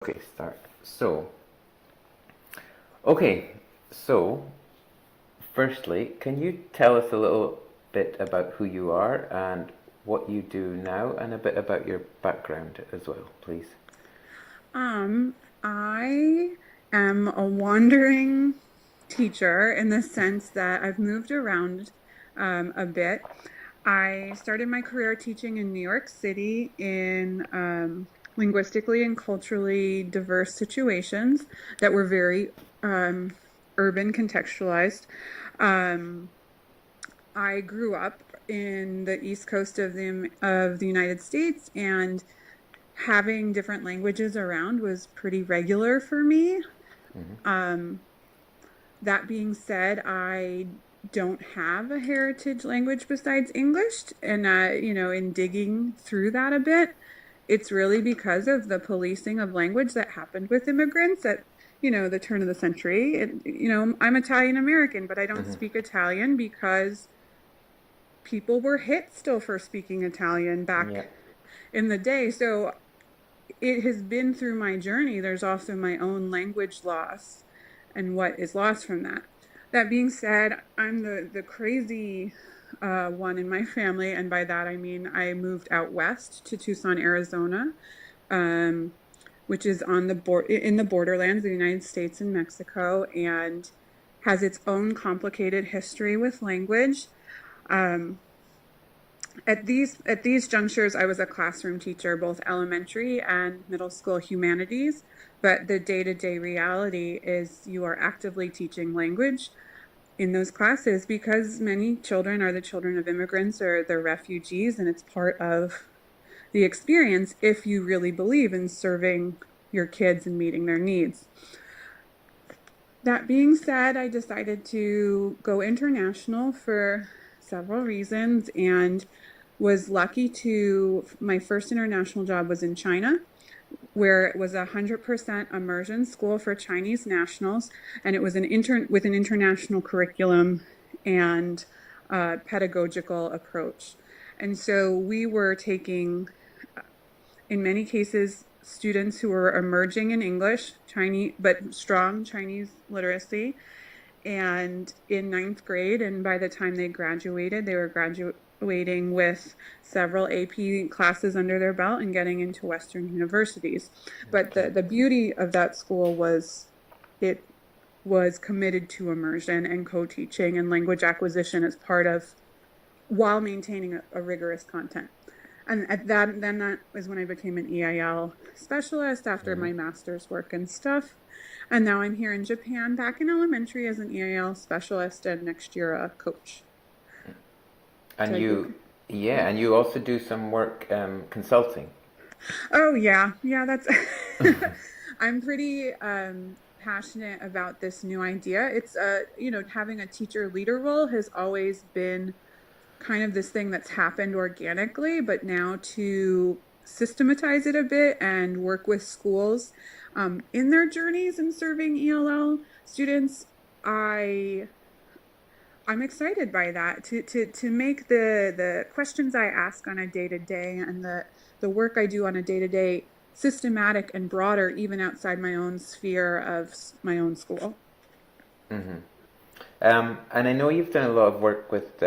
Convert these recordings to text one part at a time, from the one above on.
Okay, start. Okay, so, firstly, can you tell us a little bit about who you are and what you do now, and a bit about your background as well, please? Um, I am a wandering teacher in the sense that I've moved around a bit. I started my career teaching in New York City in linguistically and culturally diverse situations that were very um, urban contextualized. Um, I grew up in the East Coast of the United States, and having different languages around was pretty regular for me. Um, that being said, I don't have a heritage language besides English. And, in digging through that a bit, it's really because of the policing of language that happened with immigrants at, the turn of the century. I'm Italian American, but I don't Hmm. speak Italian because people were hit still for speaking Italian Yeah. back in the day. So it has been through my journey. There's also my own language loss and what is lost from that. That being said, I'm the crazy one in my family, and by that I mean I moved out west to Tucson, Arizona, um, which is on the in the borderlands of the United States and Mexico, and has its own complicated history with language. Um, at these junctures, I was a classroom teacher, both elementary and middle school humanities. But the day-to-day reality is you are actively teaching language in those classes because many children are the children of immigrants or they're refugees, and it's part of the experience if you really believe in serving your kids and meeting their needs. That being said, I decided to go international for several reasons and was lucky to my first international job was in China, where it was 100% immersion school for Chinese nationals, and it was an intern with an international curriculum and pedagogical approach. And so we were taking, in many cases, students who were emerging in English, Chinese, but strong Chinese literacy, and in ninth grade. And by the time they graduated, they were graduating with several AP classes under their belt and getting into Western universities. But Okay. the beauty of that school was it was committed to immersion and co-teaching and language acquisition as part of while maintaining a rigorous content. And that was when I became an EIL specialist after Hmm. my master's work and stuff. And now I'm here in Japan, back in elementary as an EIL specialist, and next year a coach. And Did I give? you, yeah, and you also do some work consulting. Oh yeah, yeah. That's. I'm pretty passionate about this new idea. It's having a teacher leader role has always been kind of this thing that's happened organically, but now to systematize it a bit and work with schools in their journeys in serving ELL students, I I'm excited by that to make the questions I ask on a day to day and the work I do on a day to day systematic and broader, even outside my own sphere of my own school. Hmm. And I know you've done a lot of work with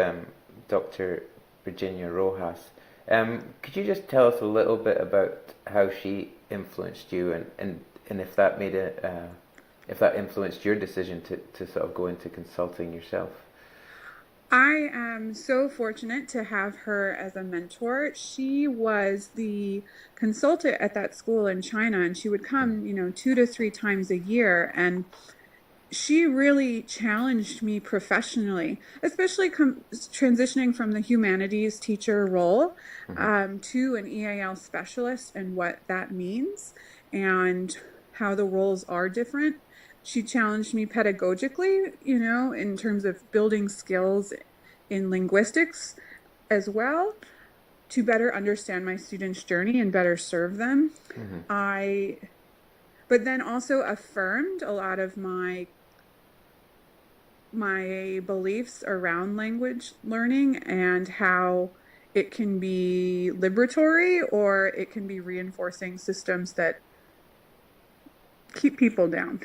Dr. Virginia Rojas. Could you just tell us a little bit about how she influenced you, and if that made if that influenced your decision to sort of go into consulting yourself? I am so fortunate to have her as a mentor. She was the consultant at that school in China, and she would come, 2 to 3 times a year. And she really challenged me professionally, especially transitioning from the humanities teacher role Hmm. to an EAL specialist and what that means and how the roles are different. She challenged me pedagogically, in terms of building skills in linguistics as well to better understand my students' journey and better serve them. Hmm. I, but then also affirmed a lot of my beliefs around language learning and how it can be liberatory or it can be reinforcing systems that keep people down.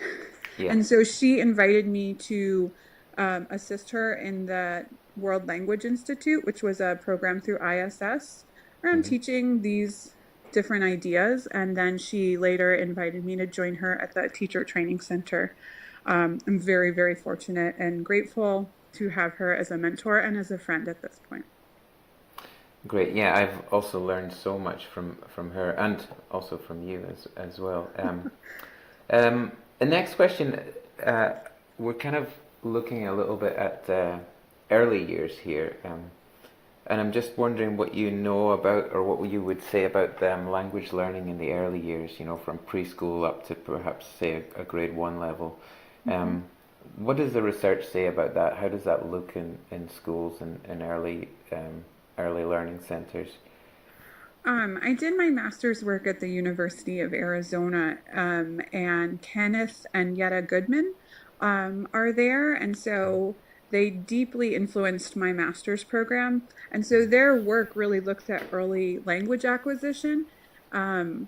Yeah. And so she invited me to assist her in the World Language Institute, which was a program through ISS around Hmm. teaching these different ideas. And then she later invited me to join her at the Teacher Training Center. I'm very, very fortunate and grateful to have her as a mentor and as a friend at this point. Great. Yeah, I've also learned so much from her and also from you as well. The next question, we're kind of looking a little bit at early years here, and I'm just wondering what you know about, or what you would say about language learning in the early years. You know, from preschool up to perhaps say a grade one level. Mhm. Um, what does the research say about that? How does that look in schools and in early learning centers? I did my master's work at the University of Arizona, and Kenneth and Yetta Goodman are there. And so they deeply influenced my master's program. And so their work really looks at early language acquisition um,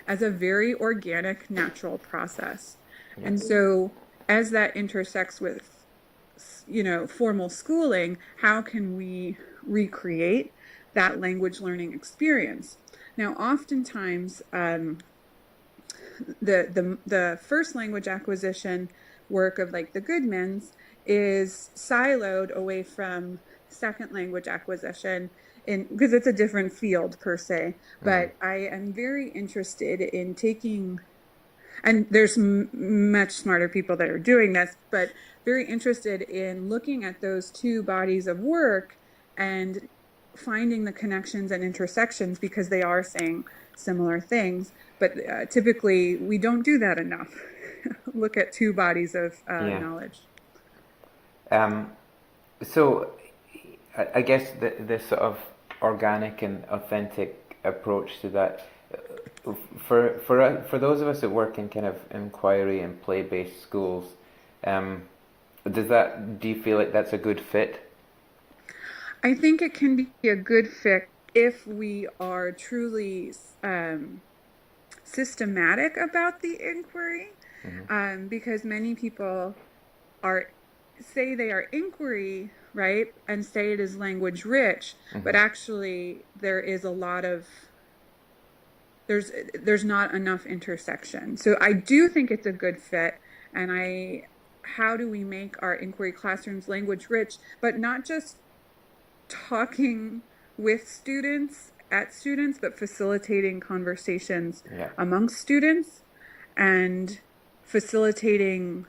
as a very organic, natural process. Yeah. And so as that intersects with, formal schooling, how can we recreate that language learning experience? Now, oftentimes, the first language acquisition work of like the Goodmans is siloed away from second language acquisition in because it's a different field per se. Hmm. But I am very interested in taking, and there's much smarter people that are doing this, but very interested in looking at those two bodies of work and finding the connections and intersections because they are saying similar things. But typically, we don't do that enough. Look at two bodies of Yeah. knowledge. Um, so I guess this sort of organic and authentic approach to that, for those of us that work in kind of inquiry and play based schools, um, do you feel like that's a good fit? I think it can be a good fit if we are truly systematic about the inquiry, Hmm. because many people are say they are inquiry, right, and say it is language rich, but Hmm. actually there is a lot of there's not enough intersection. So I do think it's a good fit, and I how do we make our inquiry classrooms language rich, but not just talking with students at students, but facilitating conversations Yeah. amongst students and facilitating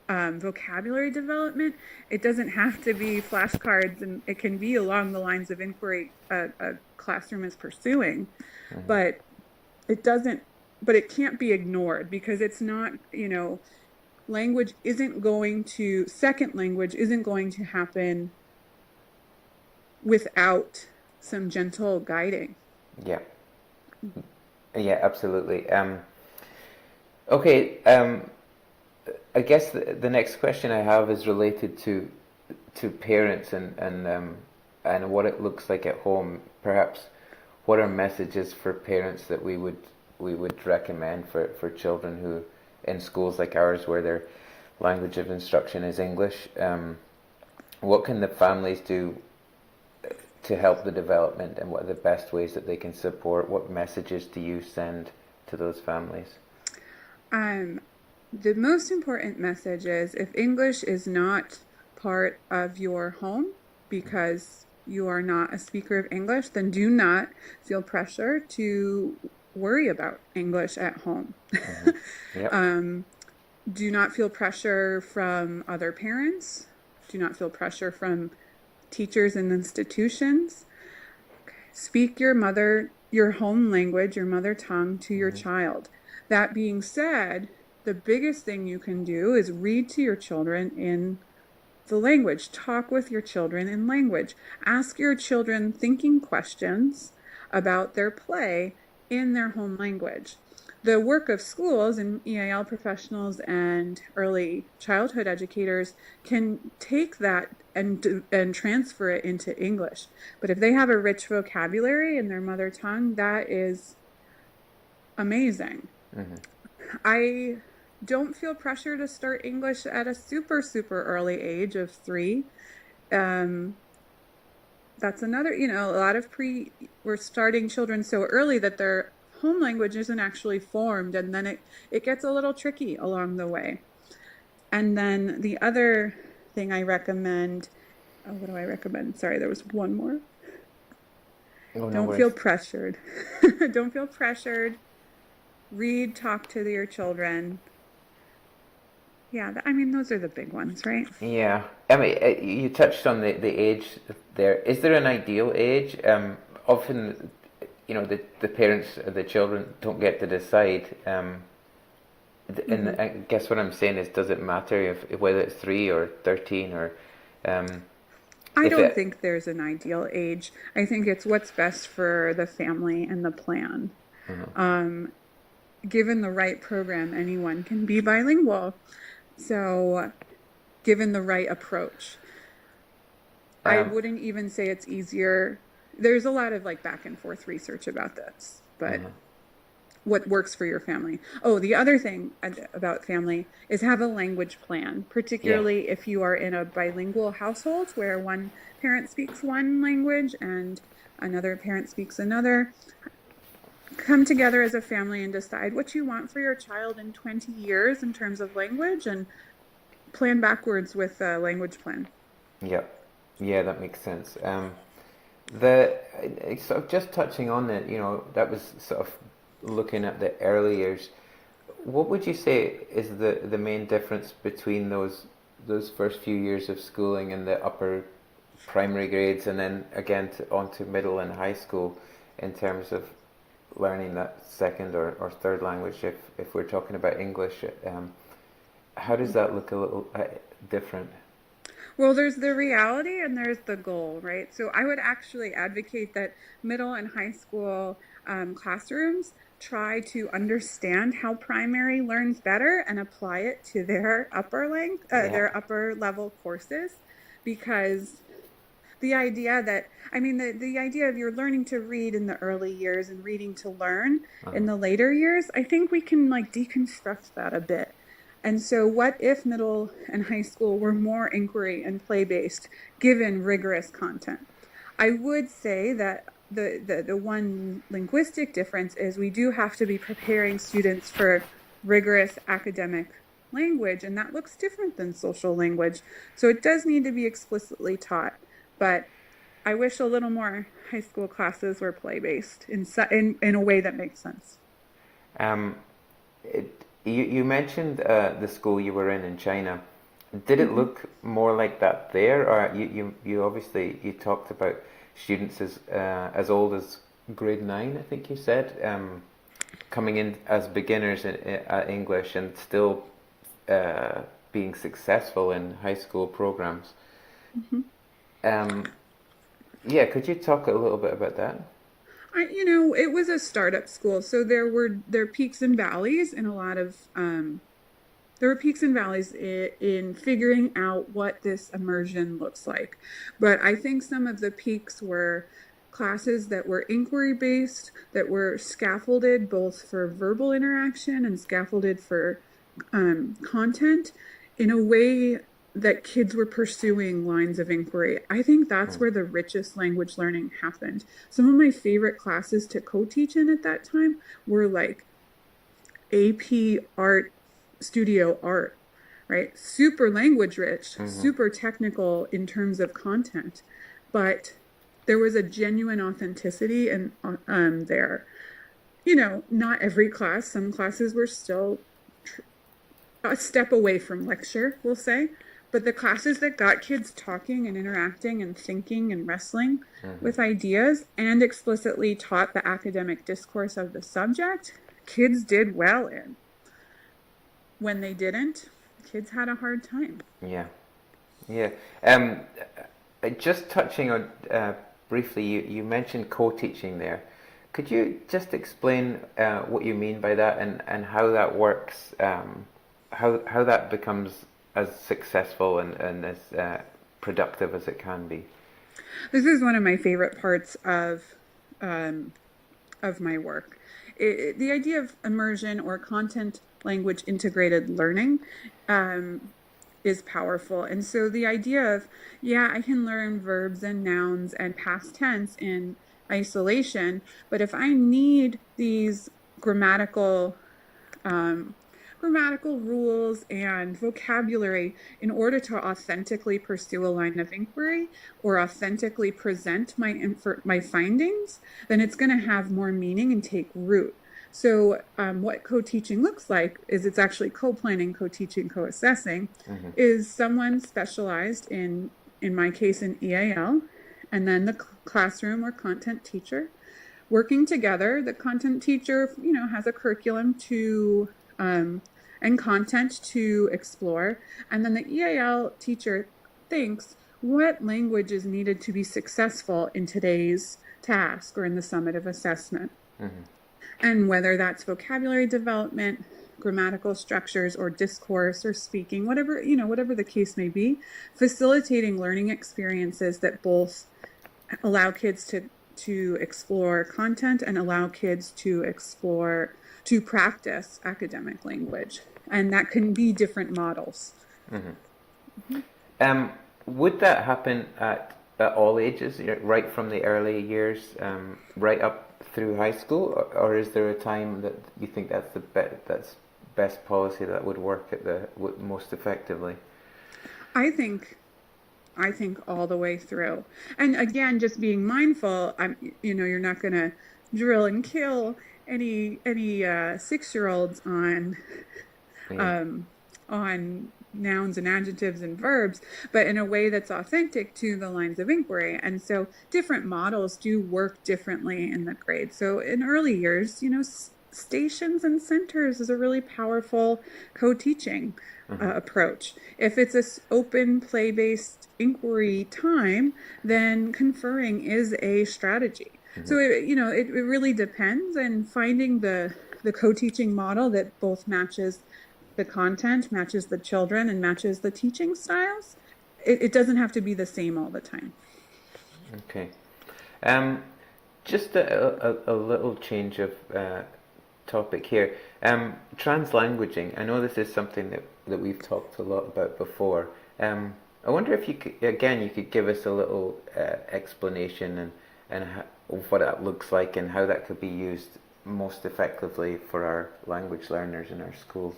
vocabulary development. It doesn't have to be flashcards, and it can be along the lines of inquiry a classroom is pursuing, Hmm. but it doesn't. But it can't be ignored because it's not. Language isn't going to second language isn't going to happen without some gentle guiding. Yeah. Yeah. Absolutely. Okay. I guess the next question I have is related to parents and what it looks like at home. Perhaps what are messages for parents that we would recommend for children who in schools like ours where their language of instruction is English. What can the families do to help the development, and what are the best ways that they can support? What messages do you send to those families? Um, the most important message is if English is not part of your home because you are not a speaker of English, then do not feel pressure to worry about English at home. Hmm. Yep. um, do not feel pressure from other parents. Do not feel pressure from teachers and institutions. Speak your home language, your mother tongue to your Hmm. child. That being said, the biggest thing you can do is read to your children in the language. Talk with your children in language. Ask your children thinking questions about their play in their home language. The work of schools and EAL professionals and early childhood educators can take that and transfer it into English. But if they have a rich vocabulary in their mother tongue, that is amazing. Hmm. I don't feel pressure to start English at a super, super early age of 3. Um, that's another, a lot of we're starting children so early that their home language isn't actually formed, and then it gets a little tricky along the way. And then the other thing I recommend, oh, what do I recommend? Sorry, there was one more. Oh, no Don't feel worries. pressured. Don't feel pressured. Read, talk to your children. Yeah, I mean, those are the big ones, right? Yeah, I mean, you touched on the age there. Is there an ideal age? Often, the parents, the children don't get to decide. And Hmm. I guess what I'm saying is, does it matter if whether it's 3 or 13 or um, I if don't it? think there's an ideal age. I think it's what's best for the family and the plan. Mhm. Um, Given the right program, anyone can be bilingual. So, given the right approach, I Um, wouldn't even say it's easier. There's a lot of like back and forth research about this, but mhm. what works for your family. Oh, the other thing about family is have a language plan, Yeah. particularly if you are in a bilingual household where one parent speaks one language and another parent speaks another. Come together as a family and decide what you want for your child in 20 years in terms of language and plan backwards with a language plan. Yeah, yeah, that makes sense. The sort of just touching on it, that was sort of looking at the early years. What would you say is the main difference between those first few years of schooling and the upper primary grades, and then again on to middle and high school, in terms of learning that second or third language? If we're talking about English, how does that look a little different? Well, there's the reality and there's the goal, right? So I would actually advocate that middle and high school classrooms try to understand how primary learns better and apply it to Yeah. their upper level courses, because the idea that I mean the idea of you're learning to read in the early years and reading to learn in Uh-huh. the later years, I think we can like deconstruct that a bit. And so what if middle and high school were more inquiry and play based given rigorous content? I would say that the one linguistic difference is we do have to be preparing students for rigorous academic language, and that looks different than social language. So it does need to be explicitly taught, but I wish a little more high school classes were play based in a way that makes sense. Um, you mentioned the school you were in China. Did it Mm-hmm. look more like that there, or you obviously you talked about students as old as grade 9, I think you said, coming in as beginners at English and still being successful in high school programs. Mm-hmm. Um, yeah, could you talk a little bit about that? It was a startup school, so there peaks and valleys in a lot of there were peaks and valleys in figuring out what this immersion looks like. But I think some of the peaks were classes that were inquiry based, that were scaffolded both for verbal interaction and scaffolded for content in a way that kids were pursuing lines of inquiry. I think that's Mm, where the richest language learning happened. Some of my favorite classes to co teach in at that time were like AP art, studio art, right? Super language rich, mm-hmm. super technical in terms of content, but there was a genuine authenticity and there. Not every class. Some classes were still a step away from lecture, we'll say. But the classes that got kids talking and interacting and thinking and wrestling Mm-hmm. with ideas and explicitly taught the academic discourse of the subject, kids did well in. When they didn't, kids had a hard time. Yeah, yeah. Um, just touching on briefly, you mentioned co-teaching there. Could you just explain what you mean by that, and how that works, how that becomes as successful and as productive as it can be? This is one of my favorite parts um, of my work. The idea of immersion or content language integrated learning is powerful. And so the idea of, yeah, I can learn verbs and nouns and past tense in isolation, but if I need these grammatical grammatical rules and vocabulary in order to authentically pursue a line of inquiry or authentically present my findings, then it's going to have more meaning and take root. So what co-teaching looks like is it's actually co-planning, co-teaching, co-assessing, is someone specialized in my case, in EAL, and then the classroom or content teacher working together. The content teacher, has a curriculum to and content to explore, and then the EAL teacher thinks what language is needed to be successful in today's task or in the summative assessment. And whether that's vocabulary development, grammatical structures, or discourse or speaking, whatever the case may be, facilitating learning experiences that both allow kids to explore content and allow kids to practice academic language. And that can be different models. Would that happen at all ages, right from the early years, right up through high school, or is there a time that you think that's that's best policy that would work most effectively? I think all the way through. And again, just being mindful, you're not going to drill and kill any 6-year-olds on nouns and adjectives and verbs, but in a way that's authentic to the lines of inquiry. And so different models do work differently in the grade. So in early years, stations and centers is a really powerful co-teaching approach. If it's an open play-based inquiry time, then conferring is a strategy. So it really depends, and finding the co-teaching model that both matches the content, matches the children, and matches the teaching styles. It doesn't have to be the same all the time. Okay. Just a little change of topic here. Translanguaging. I know this is something that we've talked a lot about before. I wonder if you could give us a little explanation and of what that looks like and how that could be used most effectively for our language learners in our schools.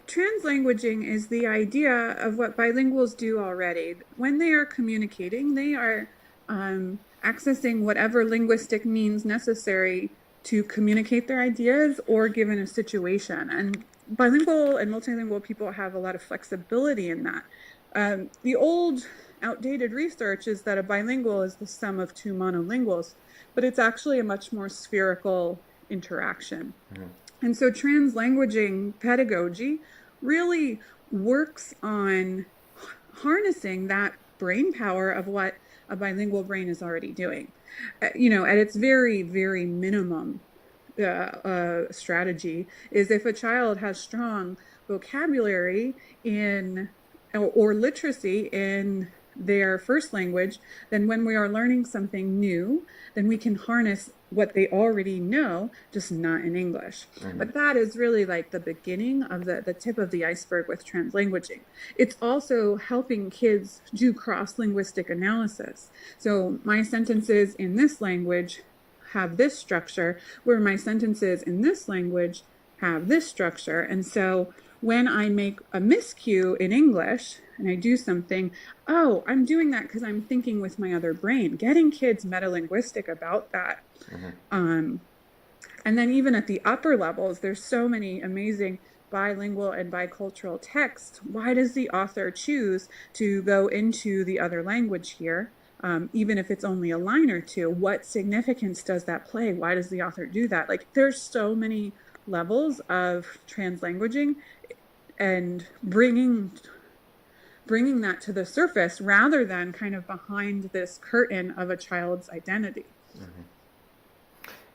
Translanguaging is the idea of what bilinguals do already. When they are communicating, they are accessing whatever linguistic means necessary to communicate their ideas or given a situation. And bilingual and multilingual people have a lot of flexibility in that. The old outdated research is that a bilingual is the sum of two monolinguals, but it's actually a much more spherical interaction. And so translanguaging pedagogy really works on harnessing that brain power of what a bilingual brain is already doing. At its very, very minimum strategy is if a child has strong vocabulary or literacy in their first language, then when we are learning something new, then we can harness what they already know, just not in English. But that is really like the beginning of the tip of the iceberg with translanguaging. It's also helping kids do cross-linguistic analysis. So my sentences in this language have this structure, where my sentences in this language have this structure. And so when I make a miscue in English and I do something, I'm doing that because I'm thinking with my other brain. Getting kids metalinguistic about that. And then even at the upper levels, there's so many amazing bilingual and bicultural texts. Why does the author choose to go into the other language here? Even if it's only a line or two, what significance does that play? Why does the author do that? Like, there's so many levels of translanguaging and bringing that to the surface rather than kind of behind this curtain of a child's identity.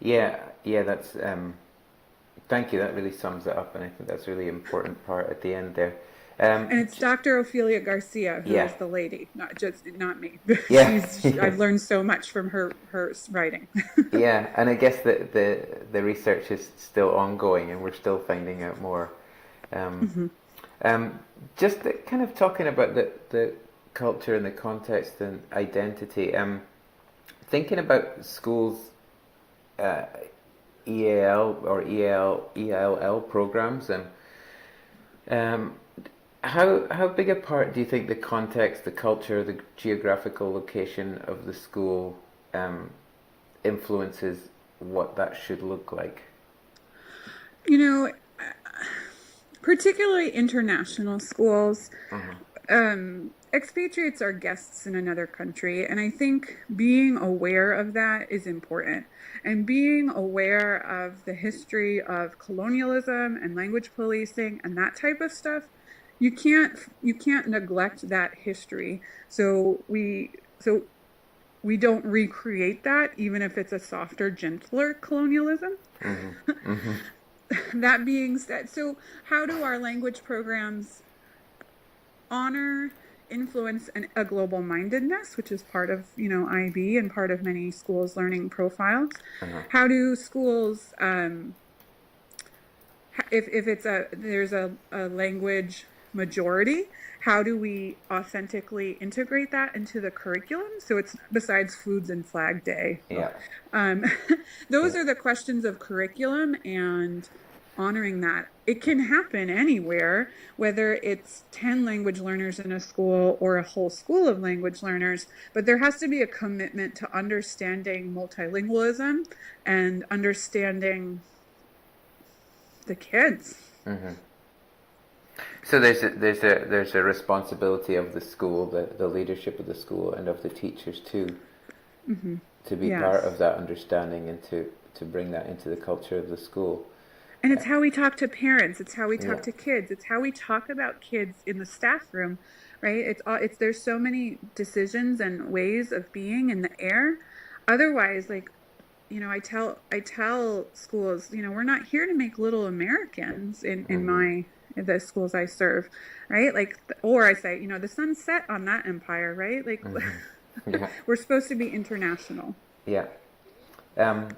Yeah, that's thank you. That really sums it up, and I think that's a really important part at the end there. And it's Dr. Ophelia Garcia who Yeah, is the lady, not me. yeah, I've learned so much from her writing. yeah. And I guess the research is still ongoing, and we're still finding out more. Um, Hmm. just kind of talking about the culture and the context and identity. Thinking about schools, uh, EAL or ELL programs, and um, how big a part do you think the context, the culture, the geographical location of the school influences what that should look like? You know, particularly international schools, Uh-huh. expatriates are guests in another country, and I think being aware of that is important. And being aware of the history of colonialism and language policing and that type of stuff, you can't neglect that history. So we don't recreate that, even if it's a softer, gentler colonialism. Mm-hmm. Mm-hmm. That being said, so how do our language programs honor, influence, and a global mindedness, which is part of IB and part of many schools' learning profiles? Uh-huh. How do schools, if it's there's a language majority, how do we authentically integrate that into the curriculum so it's besides foods and Flag Day? Yeah. um, those Yeah. are the questions of curriculum and honoring that. It can happen anywhere, whether it's 10 language learners in a school or a whole school of language learners, but there has to be a commitment to understanding multilingualism and understanding the kids. Mm-hmm. So there's a responsibility of the school, the leadership of the school, and of the teachers too, Hmm. to be part of Yes. that understanding and to bring that into the culture of the school. And it's how we talk to parents. It's how we Yeah. talk to kids. It's how we talk about kids in the staff room, right? There's so many decisions and ways of being in the air. Otherwise, like, I tell schools, we're not here to make little Americans Mm-hmm. in the schools I serve, right? Like, or I say, the sun set on that empire, right? Like, Mm-hmm. Yeah. we're supposed to be international. Yeah. Um,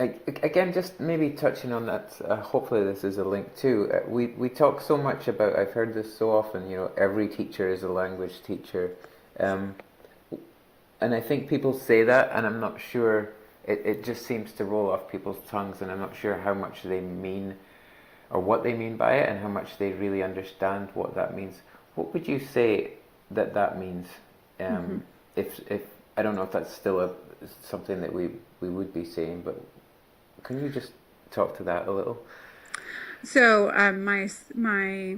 Again, just maybe touching on that. Hopefully, this is a link too. We talk so much about. I've heard this so often. Every teacher is a language teacher, um, and I think people say that, and I'm not sure. It just seems to roll off people's tongues, and I'm not sure how much they mean or what they mean by it, and how much they really understand what that means. What would you say that means? Hmm. If I don't know if that's still something that we would be saying, but can you just talk to that a little? So my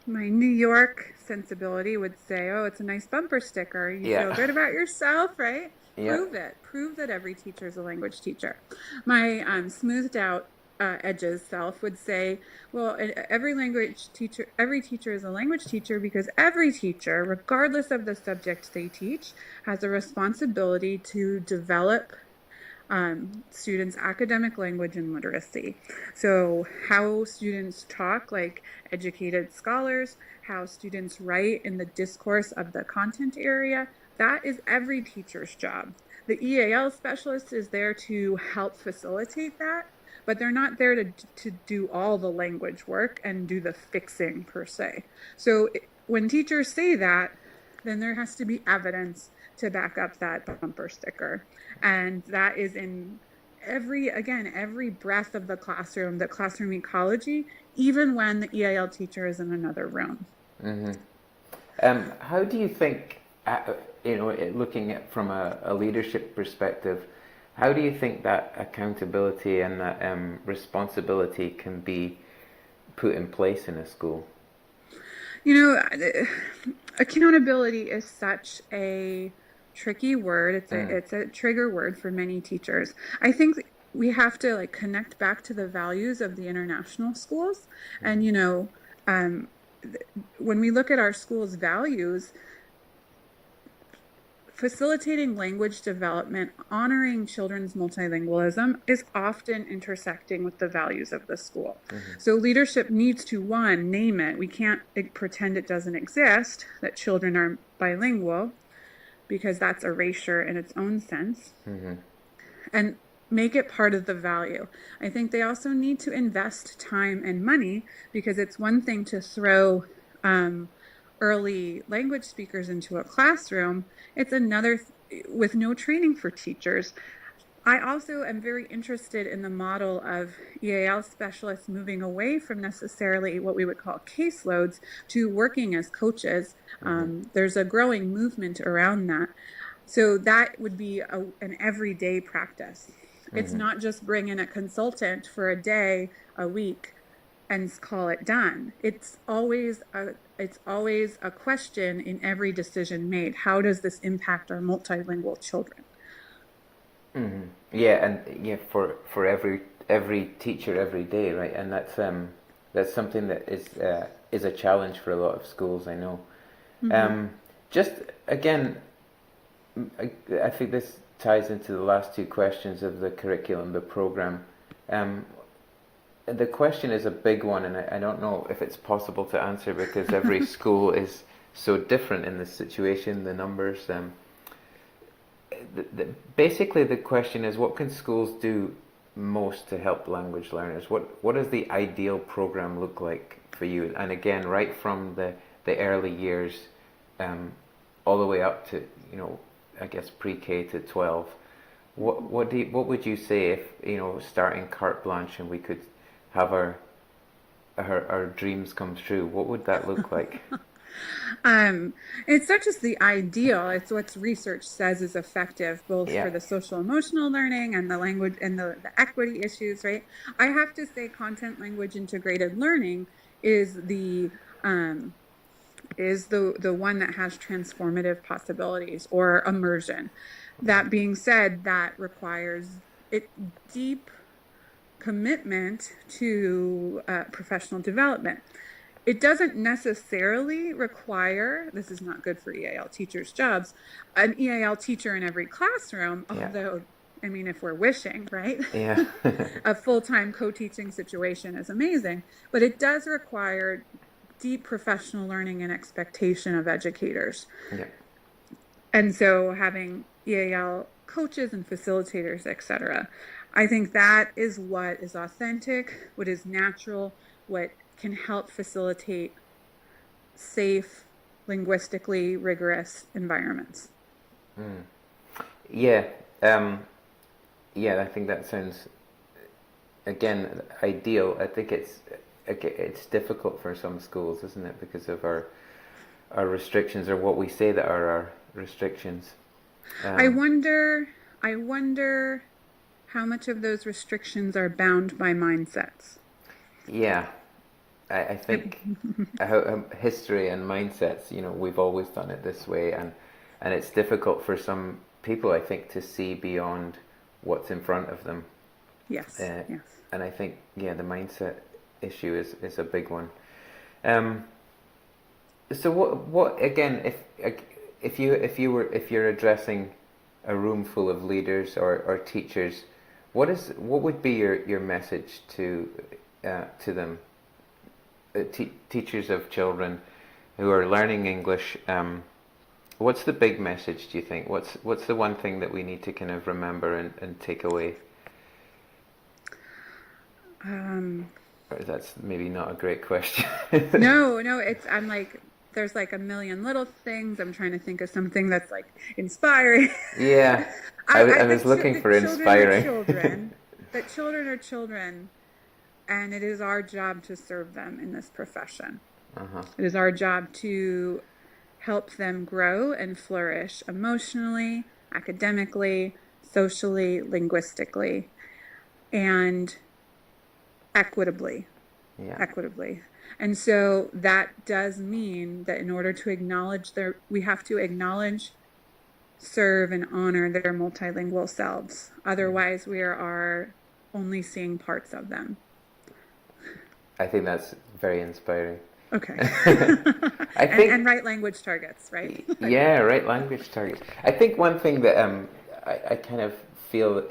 New York sensibility would say, "Oh, it's a nice bumper sticker. You feel Yeah. good about yourself, right? Yeah. Prove it. Prove that every teacher is a language teacher." My smoothed out edges self would say, "Well, every teacher is a language teacher because every teacher, regardless of the subject they teach, has a responsibility to develop students' academic language and literacy. So, how students talk like educated scholars, how students write in the discourse of the content area, that is every teacher's job. The EAL specialist is there to help facilitate that, but they're not there to do all the language work and do the fixing per se. So, when teachers say that, then there has to be evidence to back up that bumper sticker. And that is in every breath of the classroom, the classroom ecology, even when the EIL teacher is in another room. Hmm. How do you think, looking at from a leadership perspective, how do you think that accountability and that responsibility can be put in place in a school? You know, accountability is such a tricky word. It's a Mm. it's a trigger word for many teachers. I think we have to like connect back to the values of the international schools, and when we look at our schools' values, facilitating language development, honoring children's multilingualism is often intersecting with the values of the school. Mm-hmm. So leadership needs to, one, name it. We can't pretend it doesn't exist, that children are bilingual, because that's erasure in its own sense. Mm-hmm. And make it part of the value. I think they also need to invest time and money, because it's one thing to throw early language speakers into a classroom. It's another with no training for teachers. I also am very interested in the model of EAL specialists moving away from necessarily what we would call caseloads to working as coaches. There's a growing movement around that. So that would be an everyday practice. It's not just bring in a consultant for a day, a week, and call it done. It's always a question in every decision made. How does this impact our multilingual children? Mm-hmm. Yeah, and yeah, for every teacher every day, right? And that's something that is a challenge for a lot of schools, I know. Just again, I think this ties into the last two questions of the curriculum, the program. The question is a big one, and I don't know if it's possible to answer, because every school is so different in this situation, the numbers. Basically, the question is, what can schools do most to help language learners? What does the ideal program look like for you? And again, right from the early years, all the way up to, I guess pre-K to 12. What would you say if, starting carte blanche and we could have our dreams come true? What would that look like? It's not just the ideal, it's what research says is effective, both for the social emotional learning and the language and the equity issues, right? I have to say content language integrated learning is the one that has transformative possibilities, or immersion. That being said, that requires deep commitment to professional development. It doesn't necessarily require, this is not good for EAL teachers' jobs, an EAL teacher in every classroom, although, I mean, if we're wishing, right? Yeah. A full-time co-teaching situation is amazing, but it does require deep professional learning and expectation of educators. Yeah. And so having EAL coaches and facilitators, etc. I think that is what is authentic, what is natural, what can help facilitate safe, linguistically rigorous environments. Yeah. I think that sounds, again, ideal. I think it's difficult for some schools, isn't it, because of our restrictions, or what we say that are our restrictions. I wonder how much of those restrictions are bound by mindsets. Yeah, I think history and mindsets, we've always done it this way, and it's difficult for some people, I think, to see beyond what's in front of them. Yes. Yes. And I think, the mindset issue is a big one. So what again, if you're addressing a room full of leaders or teachers, what would be your message to them, teachers of children who are learning English? What's the big message, do you think? What's the one thing that we need to kind of remember and take away? Or that's maybe not a great question. No, I'm like, there's like a million little things. I'm trying to think of something that's like inspiring. Yeah, I was looking for inspiring. That children are children, and it is our job to serve them in this profession. It is our job to help them grow and flourish emotionally, academically, socially, linguistically, and equitably. And so that does mean that in order to acknowledge we have to acknowledge, serve, and honor their multilingual selves. Otherwise, we are only seeing parts of them. I think that's very inspiring. Okay. I And think, right language targets, right? yeah, right language targets. I think one thing that I kind of feel,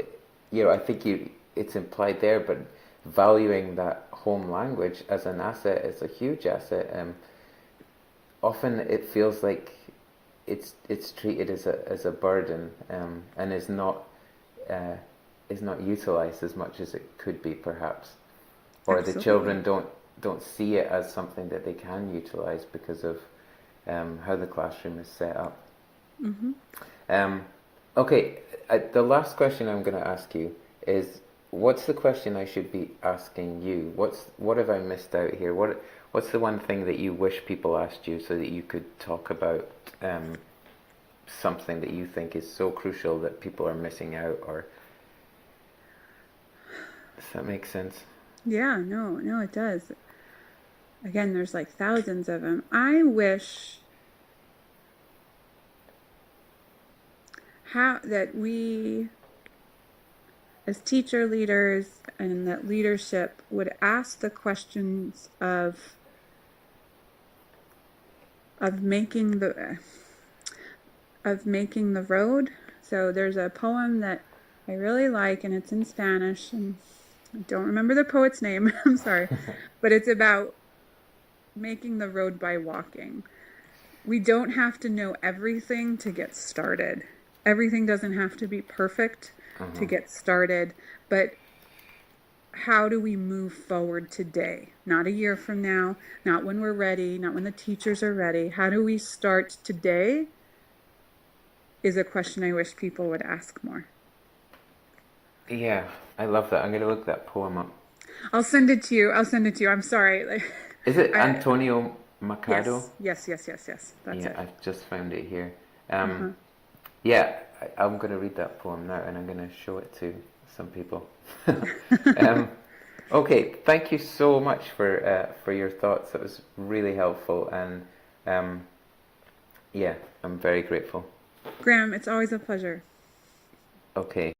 I think it's implied there, but valuing that home language as an asset is a huge asset. Often it feels like it's treated as a burden, and uh, is not utilized as much as it could be, perhaps, or the Absolutely. children don't see it as something that they can utilize because of how the classroom is set up. Hmm. Um, okay, the last question I'm going to ask you is, what's the question I should be asking you? What have I missed out here? What's the one thing that you wish people asked you so that you could talk about something that you think is so crucial that people are missing out? Or does that make sense? Yeah, no, no, it does. Again, there's like thousands of them. I wish how that we as teacher leaders and that leadership would ask the questions of making the road. So there's a poem that I really like, and it's in Spanish, and I don't remember the poet's name. I'm sorry, but it's about making the road by walking. We don't have to know everything to get started. Everything doesn't have to be perfect to Uh-huh. get started, but how do we move forward today? Not a year from now, not when we're ready, not when the teachers are ready. How do we start today? Is a question I wish people would ask more. Yeah, I love that. I'm going to look that poem up. I'll send it to you. I'll send it to you. I'm sorry. Is it I, Antonio Machado? yes, yes, yes, yes, yes. That's Yeah, it. I've just found it here. Uh-huh. Yeah, I'm going to read that poem now, and I'm going to show it to some people. um, okay, thank you so much for your thoughts. That was really helpful, and um, yeah, I'm very grateful. Graham, it's always a pleasure. Okay.